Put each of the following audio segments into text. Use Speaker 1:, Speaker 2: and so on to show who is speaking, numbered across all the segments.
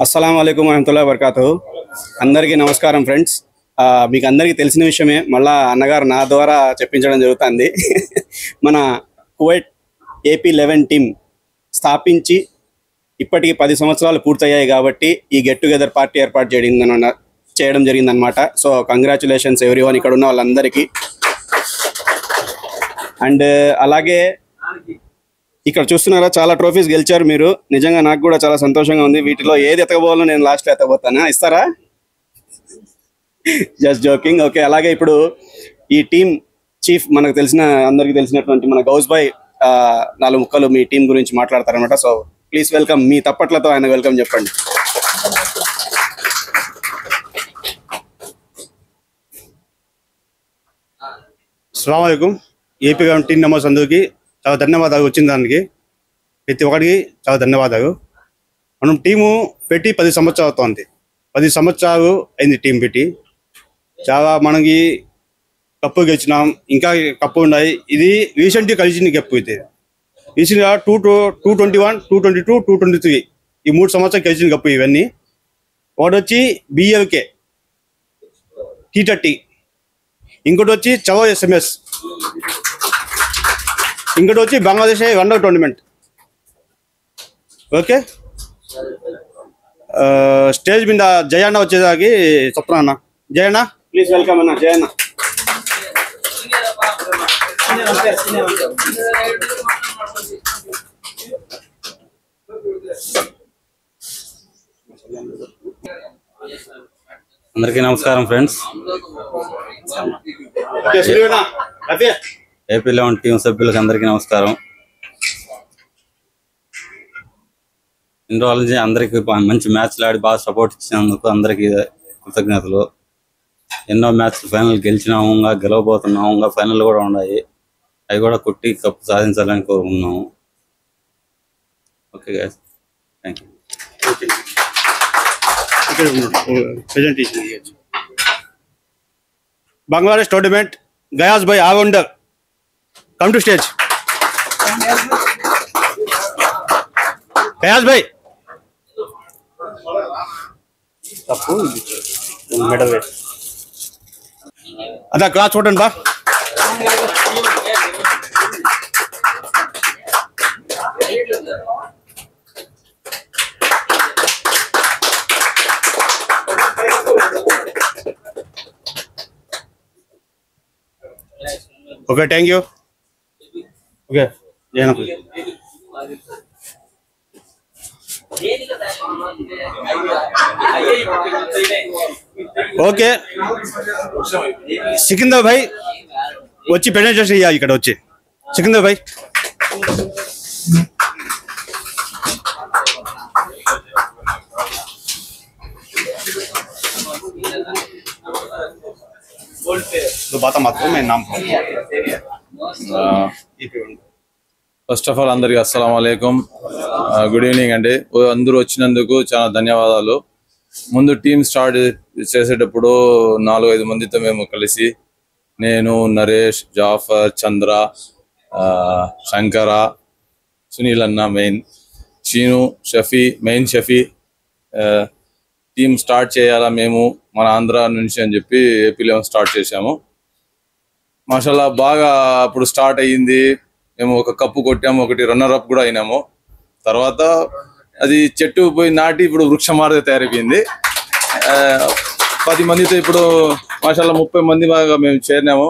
Speaker 1: అస్సలాముఅలైకుం వరహమతుల్లాహి వబరకాతుహు. అందరికీ నమస్కారం ఫ్రెండ్స్. మీకు అందరికీ తెలిసిన విషయమే, మళ్ళా అన్నగారు నా ద్వారా చెప్పించడం జరుగుతుంది. మన కువైట్ AP11 టీం స్థాపించి ఇప్పటికి 10 సంవత్సరాలు పూర్తయ్యాయి కాబట్టి ఈ గెట్ టుగెదర్ పార్టీ ఏర్పాటు చేయడం జరిగిందనమాట. సో కంగ్రాచులేషన్స్ ఎవ్రీవన్, ఇక్కడ ఉన్న వాళ్ళందరికీ. అండ్ అలాగే ఇక్కడ చూస్తున్నారా, చాలా ట్రోఫీస్ గెలిచారు మీరు. నిజంగా నాకు కూడా చాలా సంతోషంగా ఉంది. వీటిలో ఏది ఎత్తకపోవాలో నేను లాస్ట్లో ఎత్తకపోతానా, ఇస్తారా? Just joking. ఓకే, అలాగే ఇప్పుడు ఈ టీం చీఫ్ మనకు అందరికి తెలిసినటువంటి మన గౌస్ భాయ్ 4 ముక్కలు మీ టీం గురించి మాట్లాడతారనమాట. సో ప్లీజ్ వెల్కమ్, మీ తప్పట్లతో ఆయన వెల్కమ్ చెప్పండి.
Speaker 2: అస్సలాము అలైకుం. AP11 టీం మెంబర్స్ అందరికీ చాలా ధన్యవాదాలు. వచ్చిన దానికి ప్రతి ఒక్కరికి చాలా ధన్యవాదాలు. మనం టీము పెట్టి 10 సంవత్సరాలు అవుతుంది. 10 సంవత్సరాలు అయింది టీం పెట్టి. చాలా మనకి కప్పు గెలిచినాం, ఇంకా కప్పు ఉన్నాయి. ఇది రీసెంట్గా కలిసిన కప్పు. ఇది రీసెంట్గా 2021, 2022, 2023 ఈ 3 సంవత్సరాలు కలిసిన కప్పు ఇవన్నీ. ఒకటి వచ్చి BLK T30, ఇంకోటి వచ్చి చవో SMS, ఇంకోటి వచ్చి బంగ్లాదేశ్ వన్డర్ టోర్నమెంట్. ఓకే, స్టేజ్ మీద జయన్న వచ్చేదానికి చెప్తున్నా అన్న. జయన్న
Speaker 1: ప్లీజ్ వెల్కమ్ అన్న. జయన్న
Speaker 3: అందరికీ నమస్కారం ఫ్రెండ్స్. AP11 టీం సభ్యులకు అందరికీ నమస్కారం. ఇన్ని రోజుల నుంచి అందరికీ మంచి మ్యాచ్లు ఆడి బాగా సపోర్ట్ ఇచ్చినందుకు అందరికీ కృతజ్ఞతలు. ఎన్నో మ్యాచ్లు ఫైనల్ గెలిచినాము, ఇంకా గెలవబోతున్నాము, ఇంకా ఫైనల్ కూడా ఉన్నాయి. అవి కూడా కొట్టి కప్పు సాధించాలని కోరుకున్నాము. Okay guys, thank you.
Speaker 2: Bangladesh tournament Gayas భాయ్ allrounder, come to stage. Gayas భాయ్ తప్పు మెడల్ అదా క్లాస్ చూడండి బా. Okay, thank you. Okay Jayana. Okay, Sikandar భాయ్ వచ్చి ప్రెజెంటేషన్ ఇవ్వాలి. ఇక్కడ వచ్చి సికిందర్ భాయ్.
Speaker 4: ఫస్ట్ ఆఫ్ ఆల్ అందరికి అస్సలాము అలైకుం, గుడ్ ఈవినింగ్ అండి. అందరూ వచ్చినందుకు చాలా ధన్యవాదాలు. ముందు టీం స్టార్ట్ చేసేటప్పుడు 4-5 మందితో మేము కలిసి, నేను, నరేష్, జాఫర్, చంద్ర, శంకర, సునీల్ అన్న, main Cheenu, Shafi, main Shafi, team start చేయాలా మేము మన ఆంధ్ర నుంచి అని చెప్పి AP11 స్టార్ట్ చేశాము. మాషాల్లా బాగా అప్పుడు స్టార్ట్ అయ్యింది. మేము ఒక కప్పు కొట్టాము, ఒకటి రన్నర్ అప్ కూడా అయినాము. తర్వాత అది చెట్టు పోయి నాటి ఇప్పుడు వృక్షమార్గ తయారైపోయింది. 10 మందితో ఇప్పుడు మాషాల్లా 30 మంది బాగా మేము చేరినాము.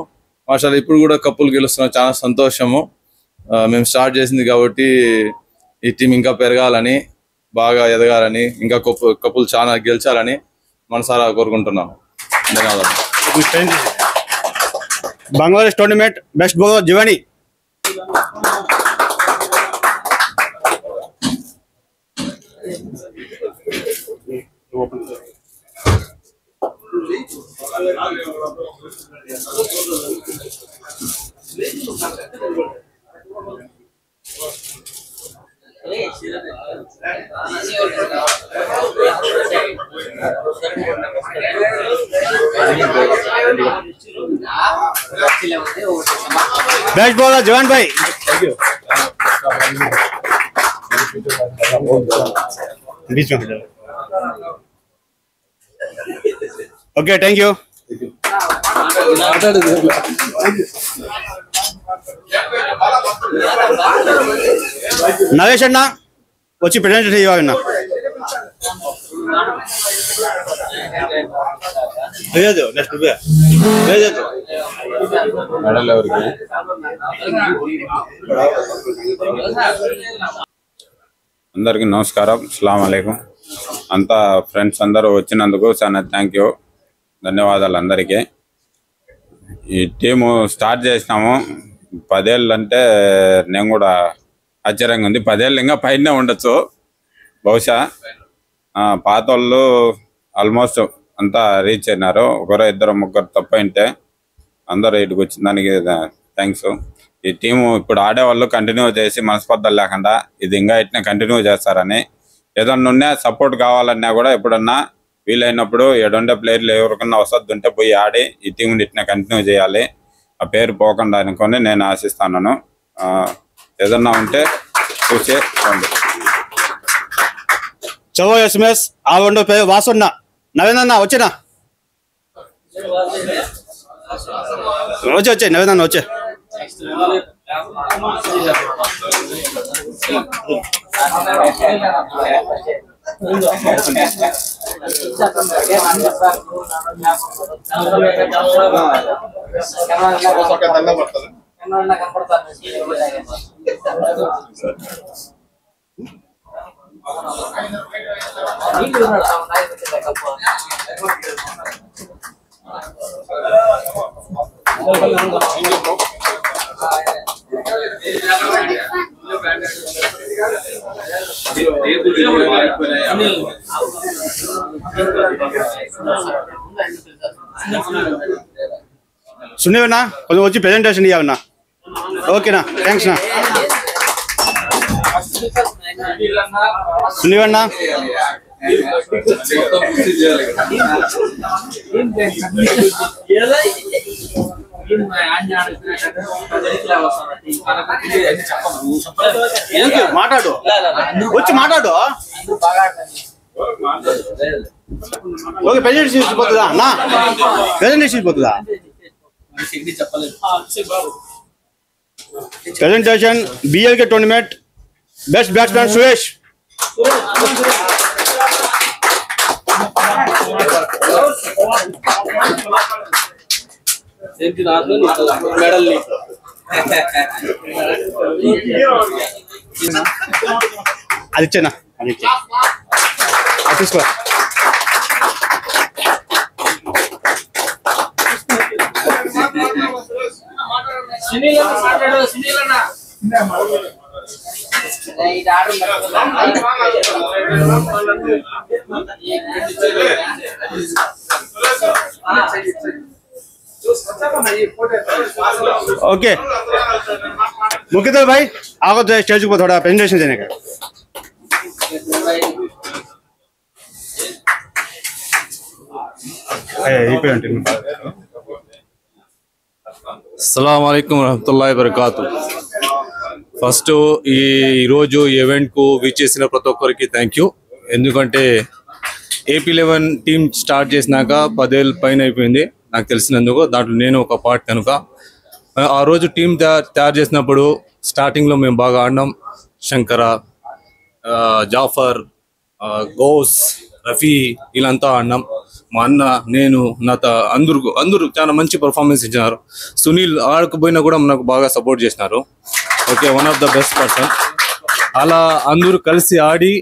Speaker 4: మాషాల్లా ఇప్పుడు కూడా కప్పులు గెలుస్తున్నాం, చాలా సంతోషము. మేము స్టార్ట్ చేసింది కాబట్టి ఈ టీం ఇంకా పెరగాలని, బాగా ఎదగాలని, ఇంకా కప్పులు చాలా గెలిచాలని మనసారా కోరుకుంటున్నాము. ధన్యవాదాలు.
Speaker 2: Bangladesh tournament best bowler Jivani. Best bowler जवान भाई, बीच में ఓకే, థ్యాంక్ యూ. నవేష్ అన్న వచ్చి ప్రెజెంటేషన్ ఇవ్వాలన్నా. నెక్స్ట్
Speaker 5: అందరికీ నమస్కారం, అస్సలాము అలైకుం. అంతా ఫ్రెండ్స్ అందరూ వచ్చినందుకు చాలా థ్యాంక్ యూ, ధన్యవాదాలు అందరికీ. ఈ టీము స్టార్ట్ చేసినాము 10 ఏళ్ళు అంటే నేను కూడా ఆశ్చర్యంగా ఉంది. 10 ఏళ్ళు ఇంకా పైనే ఉండొచ్చు బహుశా. పాత వాళ్ళు ఆల్మోస్ట్ అంతా రీచ్ అయినారు. ఒకరు ఇద్దరు ముగ్గురు తప్పైంటే అందరూ ఇటుకు వచ్చిన దానికి థ్యాంక్స్. ఈ టీము ఇప్పుడు ఆడేవాళ్ళు కంటిన్యూ చేసి మనస్పర్ధలు లేకుండా ఇది ఇంకా ఇట్లా కంటిన్యూ చేస్తారని, ఏదన్నా ఉన్నా సపోర్ట్ కావాలన్నా కూడా ఎప్పుడన్నా వీలైనప్పుడు ఏడుండే ప్లేయర్లు ఎవరికన్నా వసతి ఉంటే పోయి ఆడి ఈ టీంని ఇట్లా కంటిన్యూ చేయాలి, ఆ పేరు పోకుండా అనుకొని నేను ఆశిస్తున్నాను. ఏదన్నా ఉంటే చూసి
Speaker 2: చవో ఎస్ఎంఎస్ ఆ వండు వాసన్న నవేంద్రన్న వచ్చేనా వచ్చే నవేంద్రన్న వచ్చే. సునీవన్నా కొంచెం వచ్చి ప్రెజెంటేషన్ ఇవ్వన్నా. ఓకేనా, థ్యాంక్స్ నా సునీవన్నా. మాట్లాడు, వచ్చి మాట్లాడు. ఓకే, ప్రెజెంటేషన్ ఇచ్చిపోతుందా అన్నా? ప్రెజెంటేషన్ ఇచ్చిపోతుందా? Presentation BLK tournament best batsmen Suresh. అది ఇచ్చేనా, అది ఇచ్చే తీసుకో. ओके मुकेश भाई आओ तो स्टेज को थोड़ा प्रेजेंटेशन देने का।
Speaker 6: अस्सलाम वालेकुम रहमतुल्लाहि वबरकातु। ఫస్ట్ ఈరోజు ఈవెంట్కు విచ్చేసిన ప్రతి ఒక్కరికి థ్యాంక్ యూ. ఎందుకంటే AP11 టీం స్టార్ట్ చేసినాక 10 ఏళ్ళ పైన అయిపోయింది నాకు తెలిసినందుకు. దాంట్లో నేను ఒక పార్ట్ కనుక ఆ రోజు టీం తయారు చేసినప్పుడు స్టార్టింగ్లో మేము బాగా ఆడినాం. శంకర, జాఫర్, గౌస్, రఫీ వీళ్ళంతా ఆడినాం. మా అన్న, నేను, అందరూ చాలా మంచి పర్ఫార్మెన్స్ ఇచ్చినారు. సునీల్ ఆడకపోయినా కూడా నాకు బాగా సపోర్ట్ చేసినారు. Okay, one of the best person. అలా అందరూ కలిసి ఆడి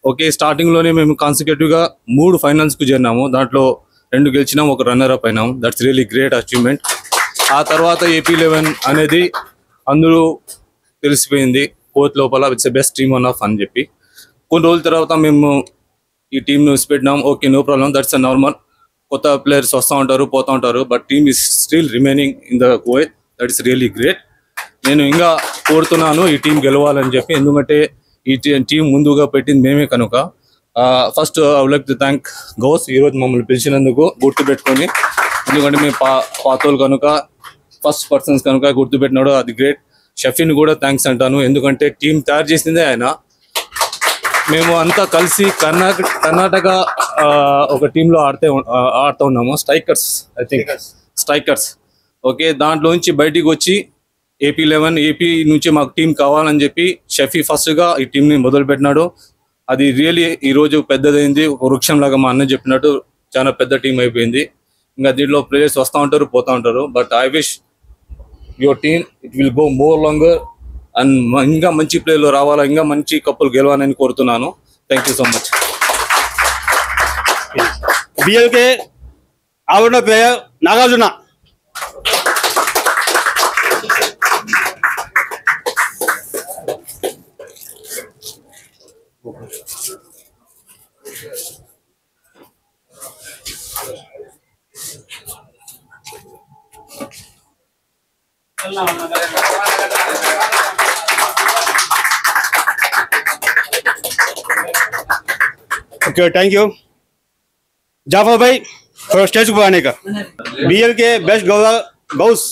Speaker 6: ఓకే స్టార్టింగ్లోనే మేము కాన్సిక్యూటివ్గా 3 ఫైనల్స్కు చేరినాము. దాంట్లో 2 గెలిచినాం, ఒక రన్నర్ అప్ అయినాము. That's really great achievement. ఆ తర్వాత AP11 అనేది అందరూ తెలిసిపోయింది కోచ్ లోపల it's best team one of అని చెప్పి. కొన్ని రోజుల తర్వాత మేము ఈ టీంను విసిపెట్టినాం. Okay, no problem, that's a normal. కొత్త ప్లేయర్స్ వస్తూ ఉంటారు, పోతూ ఉంటారు, but team is still remaining in the Kuwait. That is really great. నేను ఇంకా కోరుతున్నాను ఈ టీం గెలవాలని చెప్పి. ఎందుకంటే ఈ టీం ముందుగా పెట్టింది మేమే కనుక. First I would like to thank Gous ఈరోజు మమ్మల్ని పిలిచినందుకు గుర్తుపెట్టుకొని. ఎందుకంటే మేము పాతోళ్ళు కనుక, ఫస్ట్ పర్సన్స్ కనుక గుర్తుపెట్టినాడు, అది గ్రేట్. షఫీన్ కూడా థ్యాంక్స్ అంటాను. ఎందుకంటే టీం తయారు చేసిందే ఆయన. మేము అంతా కలిసి కర్ణాటక ఒక టీంలో ఆడుతూ ఉన్నాము. I think strikers. ఓకే, దాంట్లో నుంచి బయటికి వచ్చి ఏపీ నుంచి మాకు టీం కావాలని చెప్పి షఫీ ఫస్ట్గా ఈ టీంని మొదలుపెట్టినాడు. అది రియలీ ఈరోజు పెద్దదైంది. ఒక వృక్షం లాగా మా అన్న చెప్పినట్టు చాలా పెద్ద టీం అయిపోయింది. ఇంకా దీంట్లో ప్లేయర్స్ వస్తూ ఉంటారు, పోతూ ఉంటారు. But I wish your team it will go more longer and ఇంకా మంచి ప్లేయర్లు రావాలా, ఇంకా మంచి కప్పులు గెలవాలని కోరుతున్నాను. Thank you so much.
Speaker 2: బిఎల్కే ఆవిడ player Nagarjuna. Okay thank you Jafar भाई थोड़ा स्टेज पर आने का। बीएल के बेस्ट गौस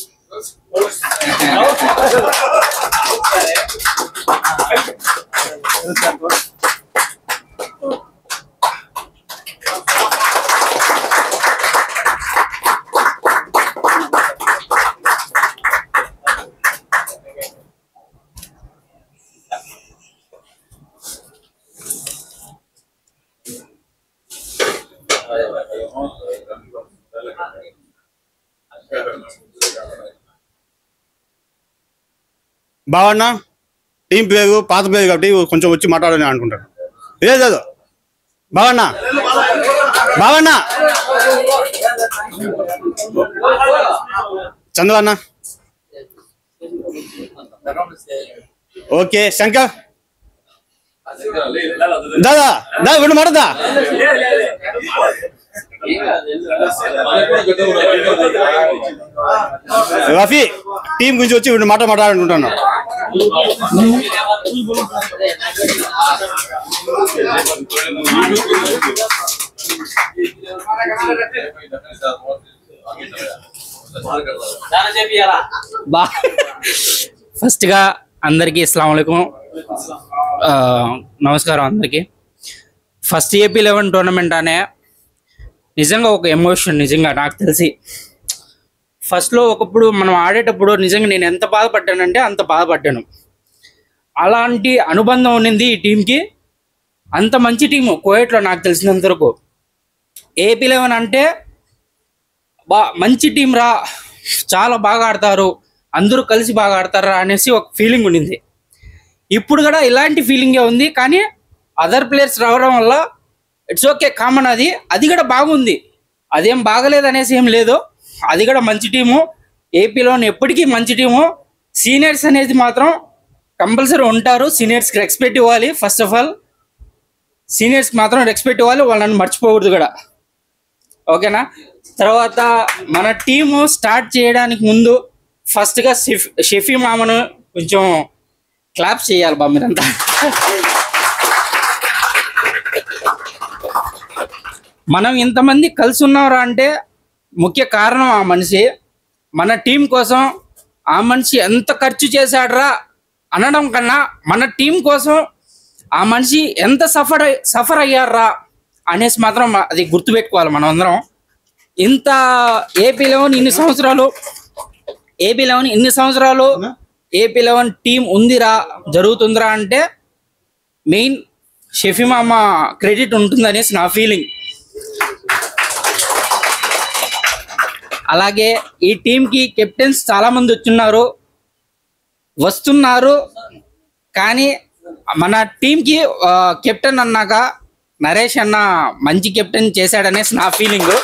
Speaker 2: బావన్నా టీం పేరు పాత పేరు కాబట్టి కొంచెం వచ్చి మాట్లాడాలని అనుకుంటాను. లేదు బావన్నా చంద్ర అన్న ఓకే శంకర్ దాదా విను మాటదా రఫీ టీం గురించి వచ్చి వీళ్ళు మాట్లాడాలనుకుంటున్నాను.
Speaker 7: ఫస్ట్ గా అందరికి అస్సలాము అలైకుం, నమస్కారం అందరికి. ఫస్ట్ AP11 టోర్నమెంట్ అనే నిజంగా ఒక ఎమోషన్. నిజంగా నాకు తెలిసి ఫస్ట్లో ఒకప్పుడు మనం ఆడేటప్పుడు నిజంగా నేను ఎంత బాధపడ్డానంటే అంత బాధపడ్డాను. అలాంటి అనుబంధం ఉన్నింది ఈ టీంకి. అంత మంచి టీము కోయట్లో నాకు తెలిసినంత వరకు. AP11 అంటే మంచి టీం రా, చాలా బాగా ఆడతారు, అందరూ కలిసి బాగా ఆడతారా అనేసి ఒక ఫీలింగ్ ఉండింది. ఇప్పుడు కూడా ఇలాంటి ఫీలింగే ఉంది. కానీ అదర్ ప్లేయర్స్ రావడం వల్ల ఇట్స్ ఓకే, కామన్. అది కూడా బాగుంది, అదేం బాగలేదు అనేసి ఏం లేదు. అది కూడా మంచి టీము. ఏపీలో ఎప్పటికీ మంచి టీము. సీనియర్స్ అనేది మాత్రం కంపల్సరీ ఉంటారు. సీనియర్స్కి రెస్పెక్ట్ ఇవ్వాలి. ఫస్ట్ ఆఫ్ ఆల్ సీనియర్స్కి మాత్రం రెస్పెక్ట్ ఇవ్వాలి, వాళ్ళని మర్చిపోకూడదు కూడా. ఓకేనా? తర్వాత మన టీము స్టార్ట్ చేయడానికి ముందు ఫస్ట్గా షఫీ మామను కొంచెం క్లాప్స్ చేయాలి బా మీరంతా. మనం ఇంతమంది కలిసి ఉన్నారా అంటే ముఖ్య కారణం ఆ మనిషి. మన టీం కోసం ఆ మనిషి ఎంత ఖర్చు చేశాడరా అనడం కన్నా మన టీం కోసం ఆ మనిషి ఎంత సఫర్ అయ్యారా అనేసి మాత్రం అది గుర్తుపెట్టుకోవాలి మనం అందరం. ఇంత AP11 ఇన్ని సంవత్సరాలు AP11 టీం ఉందిరా, జరుగుతుందిరా అంటే మెయిన్ షఫీ మామ క్రెడిట్ ఉంటుందనేసి నా ఫీలింగ్. అలాగే ఈ టీంకి కెప్టెన్స్ చాలా మంది వస్తున్నారు. కానీ మన టీంకి కెప్టెన్ అన్నాక నరేష్ అన్న మంచి కెప్టెన్ చేశాడనేసి నా ఫీలింగ్.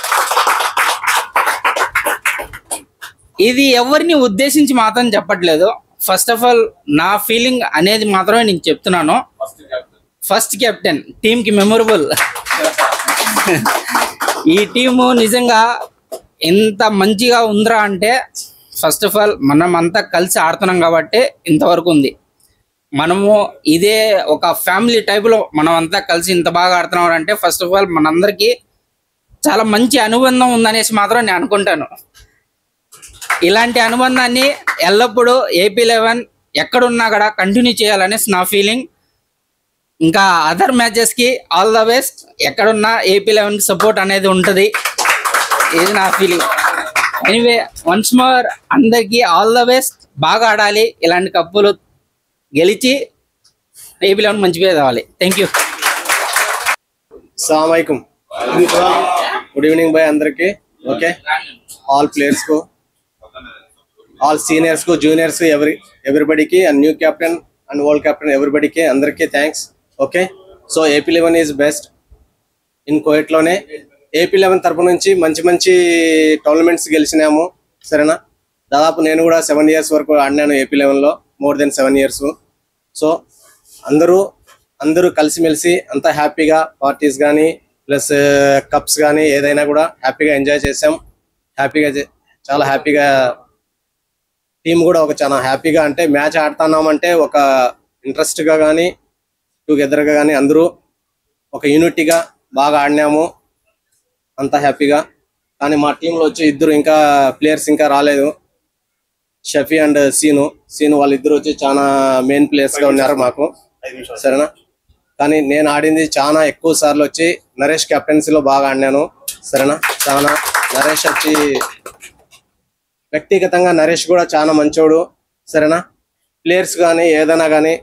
Speaker 7: ఇది ఎవరిని ఉద్దేశించి మాత్రం చెప్పట్లేదు. ఫస్ట్ ఆఫ్ ఆల్ నా ఫీలింగ్ అనేది మాత్రమే నేను చెప్తున్నాను. ఫస్ట్ కెప్టెన్ టీంకి మెమొరబుల్. ఈ టీము నిజంగా ఎంత మంచిగా ఉందిరా అంటే ఫస్ట్ ఆఫ్ ఆల్ మనం అంతా కలిసి ఆడుతున్నాం కాబట్టి ఇంతవరకు ఉంది. మనము ఇదే ఒక ఫ్యామిలీ టైప్లో మనం అంతా కలిసి ఇంత బాగా ఆడుతున్నాం అంటే ఫస్ట్ ఆఫ్ ఆల్ మనందరికీ చాలా మంచి అనుబంధం ఉందనేసి మాత్రం నేను అనుకుంటాను. ఇలాంటి అనుబంధాన్ని ఎల్లప్పుడూ AP11 ఎక్కడున్నా కూడా కంటిన్యూ చేయాలనేసి నా ఫీలింగ్. ఇంకా అదర్ మ్యాచెస్కి ఆల్ ద బెస్ట్. ఎక్కడున్నా AP11 సపోర్ట్ అనేది ఉంటుంది, ఇది నా ఫీలింగ్. ఎనీవే వన్స్ మోర్ అందరికీ ఆల్ ద బెస్ట్. బాగా ఆడాలి, ఇలాంటి కప్పులు గెలిచి AP11 మంచి పేరు రావాలి. Thank you.
Speaker 8: अस्सलामुअलैकुम, गुड इवनिंग भाई అందరికి. ఓకే, ఆల్ ప్లేయర్స్ को, ఆల్ సీనియర్స్ को, జూనియర్స్ ఎవ్రీబడికి, and new captain and old captain ఎవ్రీబడికి అందరికీ thanks. Okay, so AP11 is best in కోయట్లోనే. AP11 తరపు నుంచి మంచి మంచి టోర్నమెంట్స్ గెలిచినాము. సరేనా, దాదాపు నేను కూడా 7 years వరకు ఆడినాను AP11లో, మోర్ దెన్ 7 years. సో అందరూ కలిసిమెలిసి అంతా హ్యాపీగా పార్టీస్ కానీ ప్లస్ కప్స్ కానీ ఏదైనా కూడా హ్యాపీగా ఎంజాయ్ చేసాం. చాలా హ్యాపీగా టీం కూడా ఒక చాలా హ్యాపీగా, అంటే మ్యాచ్ ఆడుతున్నామంటే ఒక ఇంట్రెస్ట్గా కానీ టుగెదర్గా కానీ అందరూ ఒక యూనిటీగా బాగా ఆడినాము, అంతా హ్యాపీగా. కానీ మా టీంలో వచ్చి ఇద్దరు ఇంకా ప్లేయర్స్ ఇంకా రాలేదు, షఫీ అండ్ సీను వాళ్ళిద్దరు వచ్చి చాలా మెయిన్ ప్లేయర్స్గా ఉన్నారు మాకు. సరేనా, కానీ నేను ఆడింది చాలా ఎక్కువ సార్లు వచ్చి నరేష్ కెప్టెన్సీలో బాగా ఆడినాను. సరేనా, చాలా నరేష్ వచ్చి వ్యక్తిగతంగా నరేష్ కూడా చాలా మంచోడు. సరేనా, ప్లేయర్స్ కానీ ఏదైనా కానీ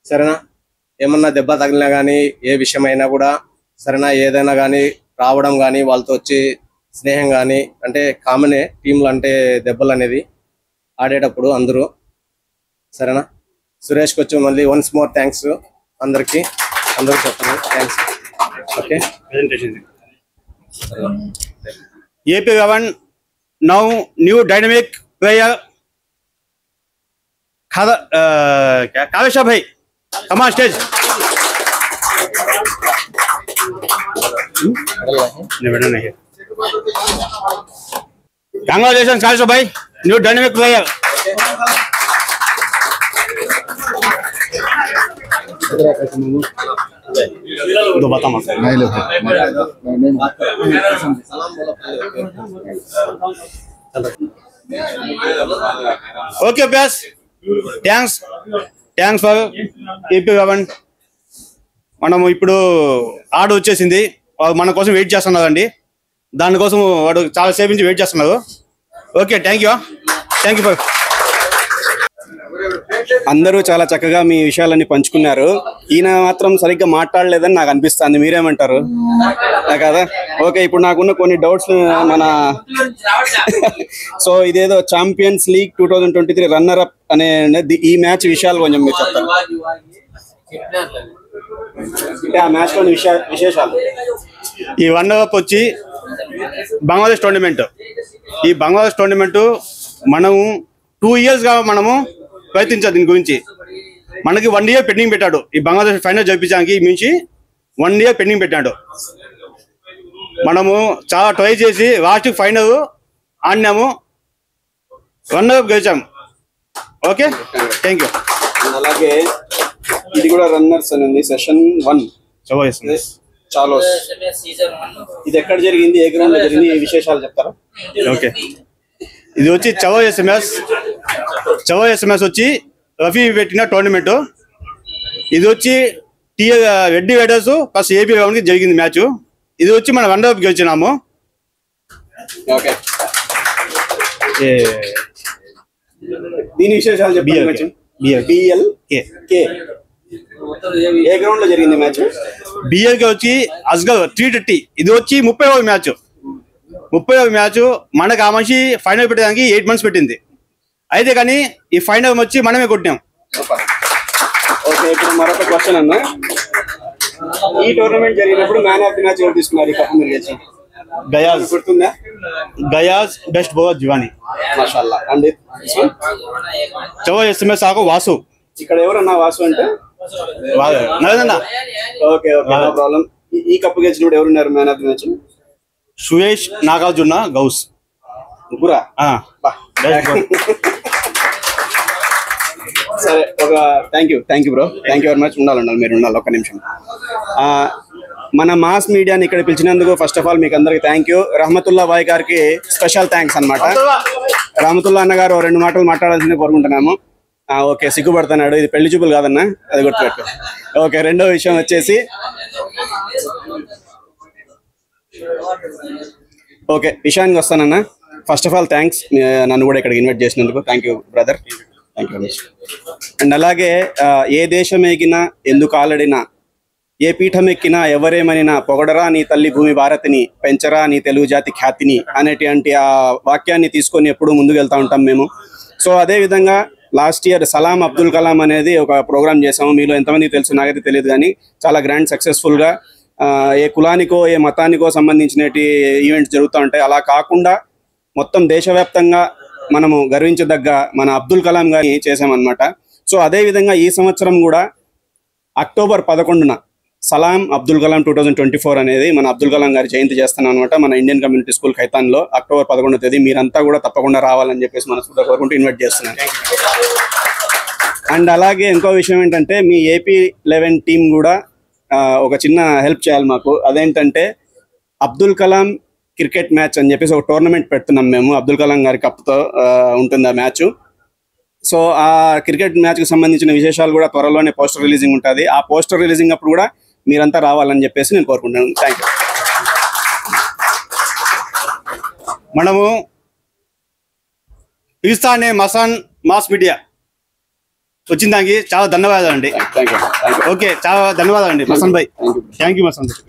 Speaker 8: సరేనా, ఏమన్నా దెబ్బ తగిలినా కానీ ఏ విషయమైనా కూడా సరేనా, ఏదైనా కానీ రావడం కానీ వాళ్ళతో వచ్చి స్నేహం కానీ, అంటే కామనే టీంలో అంటే దెబ్బలు అనేది ఆడేటప్పుడు అందరూ. సరేనా, సురేష్కి వచ్చి మళ్ళీ వన్స్ మోర్ థ్యాంక్స్ అందరూ చెప్తాను thanks. Okay,
Speaker 2: AP11 now new dynamic player Kavesha bhai, come on stage. Congratulations Kavesha bhai, new dynamic player. दो बता मत नहीं लेते ओके प्यास థ్యాంక్స్ ఫర్ AP11. మనం ఇప్పుడు ఆర్డర్ వచ్చేసింది, మన కోసం వెయిట్ చేస్తున్నదండి, దానికోసం వాడు చాలా సేపు నుంచి వెయిట్ చేస్తున్నారు. Okay, thank you for.
Speaker 1: అందరూ చాలా చక్కగా మీ విషయాలన్నీ పంచుకున్నారు. ఈయన మాత్రం సరిగ్గా మాట్లాడలేదని నాకు అనిపిస్తుంది, మీరేమంటారు కదా? ఓకే, ఇప్పుడు నాకున్న కొన్ని డౌట్స్ మన సో ఇదేదో ఛాంపియన్స్ లీగ్ 2023 రన్నర్ అప్ అనే ఈ మ్యాచ్ విషయాలు కొంచెం మీరు చెప్తారు. ఆ మ్యాచ్ లోని విశేషాలు.
Speaker 2: ఈ రన్నర్ అప్ వచ్చి బంగ్లాదేశ్ టోర్నమెంట్. ఈ బంగ్లాదేశ్ టోర్నమెంట్ మనము 2 years గా మనము ప్రయత్నించాలి. దీని గురించి మనకి 1 year పెండింగ్ పెట్టాడు. ఈ బంగ్లాదేశ్ ఫైనల్ జరిపించడానికి మించి 1 year పెండింగ్ పెట్టాడు. మనము చాలా ట్రై చేసి లాస్ట్ ఫైనల్ ఆడినాము, రన్నర్ గెలిచాము. Okay, thank you.
Speaker 1: అలాగే ఇది కూడా రన్నర్స్ అని సెషన్ 1 చాలా. ఇది ఎక్కడ జరిగింది, ఏ గ్రౌండ్ లో జరిగింది, ఈ విశేషాలు చెప్తారా?
Speaker 2: ఓకే, ఇది వచ్చి చవో SMS వచ్చి రఫీ పెట్టిన టోర్నమెంట్. ఇది వచ్చి రెడ్డి రైడర్స్ ప్లస్ AP11 జరిగింది మ్యాచ్. ఇది వచ్చి మనం రన్నర్ అప్ గెలిచినాము.
Speaker 1: ఓకే, దీని విశేషాలు చెప్పండి. ఏ గ్రౌండ్ లో జరిగింది మ్యాచ్?
Speaker 2: BLK వచ్చి అస్గర్ 330. ఇది వచ్చి 30వ మ్యాచ్. మనకు ఆ మనిషి ఫైనల్ పెట్టడానికి 8 months పెట్టింది. అయితే కానీ ఈ ఫైనల్ వచ్చి మనమే కొట్టాం.
Speaker 1: ఓకే, ఇప్పుడు మరొక క్వశ్చన్ అన్న, ఈ టోర్నమెంట్ జరిగినప్పుడు మ్యాన్ ఆఫ్ ది మ్యాచ్ ఎవరు తీసుకున్నారు? ఈ కప్ మీరు గెలిచి
Speaker 2: గయాజ్
Speaker 1: గుర్తుందా?
Speaker 2: గయాజ్ బెస్ట్ బౌలర్ జివాని
Speaker 1: మాషాల్లా. అండ్
Speaker 2: చవో SMS ఆకు వాసు.
Speaker 1: ఇక్కడ ఎవరన్నా వాసు అంటే
Speaker 2: నరేంద్ర.
Speaker 1: Okay, no problem. ఈ కప్ గెలిచినప్పుడు ఎవరున్నారు man of the match?
Speaker 2: Suyesh, Nagarjuna, Ghouse.
Speaker 1: ముగ్గురా? సరే, ఒక thank you bro, thank you very much. ఉండాలి, మీరు ఉండాలి ఒక్క నిమిషం. మన మాస్ మీడియాని ఇక్కడ పిలిచినందుకు ఫస్ట్ ఆఫ్ ఆల్ మీకు అందరికి థ్యాంక్ యూ. రహమతుల్లా బాయ్ గారికి స్పెషల్ థ్యాంక్స్ అనమాట. రహమతుల్లా అన్న గారు 2 మాటలు మాట్లాడాల్సింది కోరుకుంటున్నాము. ఓకే, సిగ్గుపడుతున్నాడు. ఇది పెళ్లి చూపులు కాదన్నా, అది గుర్తుపెట్టు. ఓకే, రెండో విషయం వచ్చేసి ఓకే విషయానికి వస్తానన్నా. ఫస్ట్ ఆఫ్ ఆల్ థ్యాంక్స్ నన్ను కూడా ఇక్కడికి ఇన్వైట్ చేసినందుకు. Thank you brother, thank you. And అలాగే ఏ దేశం ఎగినా ఎందుకు ఆలడినా, ఏ పీఠం ఎక్కినా ఎవరేమనినా, పొగడరా నీ తల్లి భూమి భారతిని, పెంచరా నీ తెలుగు జాతి ఖ్యాతిని అనేటువంటి ఆ వాక్యాన్ని తీసుకొని ఎప్పుడూ ముందుకెళ్తా ఉంటాం మేము. సో అదేవిధంగా లాస్ట్ ఇయర్ సలాం అబ్దుల్ కలాం అనేది ఒక ప్రోగ్రామ్ చేసాము. మీలో ఎంతమందికి తెలుసు నాకైతే తెలియదు, కానీ చాలా గ్రాండ్ సక్సెస్ఫుల్గా ఏ కులానికో ఏ మతానికో సంబంధించినటి ఈవెంట్స్ జరుగుతూ ఉంటాయి. అలా కాకుండా మొత్తం దేశవ్యాప్తంగా మనము గర్వించదగ్గ మన అబ్దుల్ కలాం గారిని చేసామన్నమాట. సో అదేవిధంగా ఈ సంవత్సరం కూడా అక్టోబర్ 11న సలాం అబ్దుల్ కలాం 2024 అనేది మన అబ్దుల్ కలాం గారి జయంతి చేస్తున్నాం అనమాట. మన ఇండియన్ కమ్యూనిటీ స్కూల్ ఖైతాన్లో అక్టోబర్ 11వ తేదీ. మీరంతా కూడా తప్పకుండా రావాలని చెప్పేసి మనస్ఫూర్తిగా కోరుకుంటూ ఇన్వైట్ చేస్తున్నాను. అండ్ అలాగే ఇంకో విషయం ఏంటంటే, మీ AP11 టీం కూడా ఒక చిన్న హెల్ప్ చేయాలి మాకు. అదేంటంటే అబ్దుల్ కలాం క్రికెట్ మ్యాచ్ అని చెప్పేసి ఒక టోర్నమెంట్ పెడుతున్నాం మేము. అబ్దుల్ కలాం గారి కప్తో ఉంటుంది ఆ మ్యాచ్. సో ఆ క్రికెట్ మ్యాచ్కి సంబంధించిన విశేషాలు కూడా త్వరలోనే పోస్టర్ రిలీజింగ్ ఉంటుంది. ఆ పోస్టర్ రిలీజింగ్ అప్పుడు కూడా మీరంతా రావాలని చెప్పేసి నేను కోరుకుంటున్నాను. Thank you.
Speaker 2: మనము పిలుస్తానే మసాన్ మాస్ మీడియా వచ్చిన దానికి చాలా ధన్యవాదాలు అండి.
Speaker 1: Thank you.
Speaker 2: ఓకే, చాలా ధన్యవాదాలు అండి మసన్ భాయ్. Thank you మసన్ Bhai.